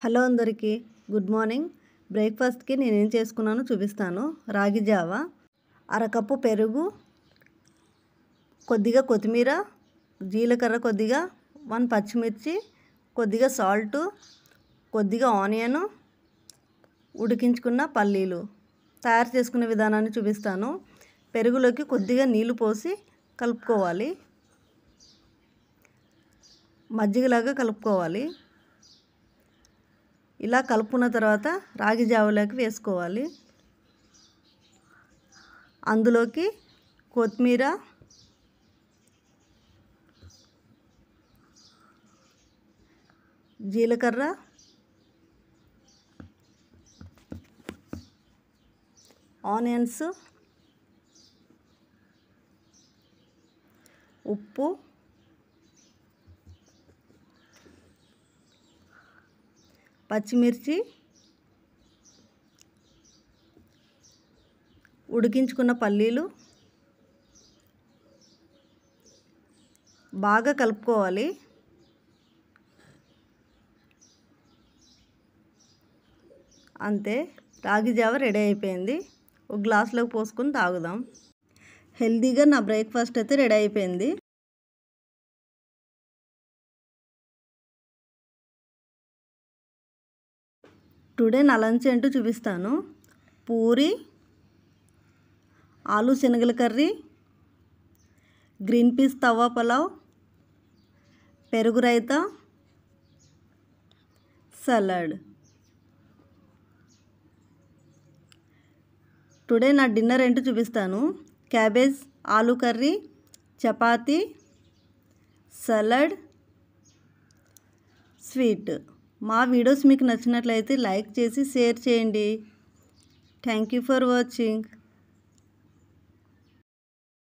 Hello అందరికీ good morning. బ్రేక్ఫాస్ట్కి నేనేం చేసుకున్నానో చూపిస్తాను. రాగి జావా, అరకప్పు పెరుగు, కొద్దిగా కొత్తిమీర, జీలకర్ర కొద్దిగా, 1 పచ్చిమిర్చి, కొద్దిగా సాల్టు, కొద్దిగా ఆనియను, ఉడికించుకున్న పల్లీలు. తయారు చేసుకునే విధానాన్ని చూపిస్తాను. పెరుగులోకి కొద్దిగా నీళ్లు పోసి కలుపుకోవాలి. మజ్జిగలాగా కలుపుకోవాలి. ఇలా కలుపుకున్న తర్వాత రాగి జావలోకి వేసుకోవాలి. అందులోకి కొత్తిమీర, జీలకర్ర, ఆనియన్స్, ఉప్పు, పచ్చిమిర్చి, ఉడికించుకున్న పల్లీలు బాగా కలుపుకోవాలి. అంతే, రాగి జావ రెడీ అయిపోయింది. ఒక గ్లాస్లోకి పోసుకొని తాగుదాం. హెల్తీగా నా బ్రేక్ఫాస్ట్ అయితే రెడీ అయిపోయింది. టుడే నా లంచ్ ఏంటో చూపిస్తాను. పూరి, ఆలు శనగల కర్రీ, గ్రీన్ పీస్ తవ్వ పులావ్, పెరుగు రైతా, సలాడ్. టుడే నా డిన్నర్ ఏంటో చూపిస్తాను. క్యాబేజ్ ఆలు కర్రీ, చపాతీ, సలాడ్, స్వీట్. మా వీడియోస్ మీకు నచ్చినట్లయితే లైక్ చేసి షేర్ చేయండి. Thank you for watching.